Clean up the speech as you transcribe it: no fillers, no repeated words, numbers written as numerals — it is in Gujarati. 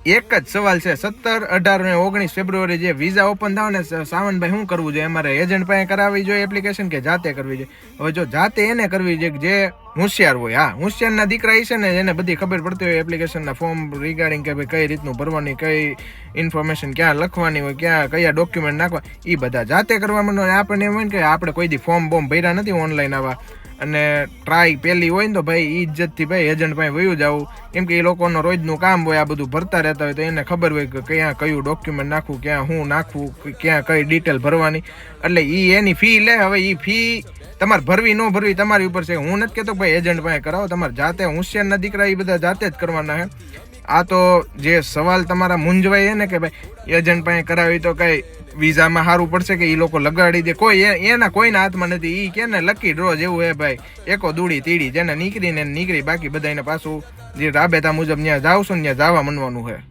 એક જ સવાલ છે, 17, 18 અને 19 ફેબ્રુઆરી જે વિઝા ઓપન થાય ને સાવનભાઈ, શું કરવું જોઈએ? અમારે એજન્ટ પાસે કરાવવી જોઈએ એપ્લિકેશન કે જાતે કરવી જોઈએ? હવે જો જાતે એને કરવી જોઈએ જે હોશિયાર હોય. હા, હોશિયારના દીકરા છે ને, એને બધી ખબર પડતી હોય એપ્લિકેશનના ફોર્મ રિગાર્ડિંગ કે ભાઈ કઈ રીતનું ભરવાની, કઈ ઇન્ફોર્મેશન ક્યાં લખવાની હોય, કયા ડોક્યુમેન્ટ નાખવા, એ બધા જાતે કરવામાં હોય. આપણને એમ હોય ને કે આપણે કોઈ દી ફોર્મ ભર્યા નથી ઓનલાઈન આવા, અને ટ્રાય પહેલી હોય ને તો ભાઈ ઇજ્જતથી ભાઈ એજન્ટ પાસે વયું જવું, કેમ કે એ લોકોનો રોજનું કામ હોય, આ બધું ભરતા રહેતા હોય, તો એને ખબર હોય કે ક્યાં કયું ડોક્યુમેન્ટ નાખવું, ક્યાં શું નાખવું, ક્યાં કઈ ડિટેલ ભરવાની. એટલે એની ફી લે. હવે એ ફી તમારે ભરવી ન ભરવી તમારી ઉપર છે. હું નથી કહેતો ભાઈ એજન્ટ પાસે કરાવો, તમારે જાતે હોશિયારના દીકરા એ બધા જાતે જ કરવાના છે. આ તો જે સવાલ તમારા મૂંઝવાય ને કે ભાઈ એજન્ટ પાસે કરાવી તો કઈ વિઝામાં સારું પડશે કે એ લોકો લગાડી દે, કોઈ એના કોઈના હાથમાં નથી. એ કે ને લકી ડ્રો જેવું હે ભાઈ, એકો દૂડી તીડી, જેને નીકળીને નીકળી, બાકી બધાને પાછું જે રાબેતા મુજબ ત્યાં જાવશું ને ત્યાં જવા મનવાનું છે.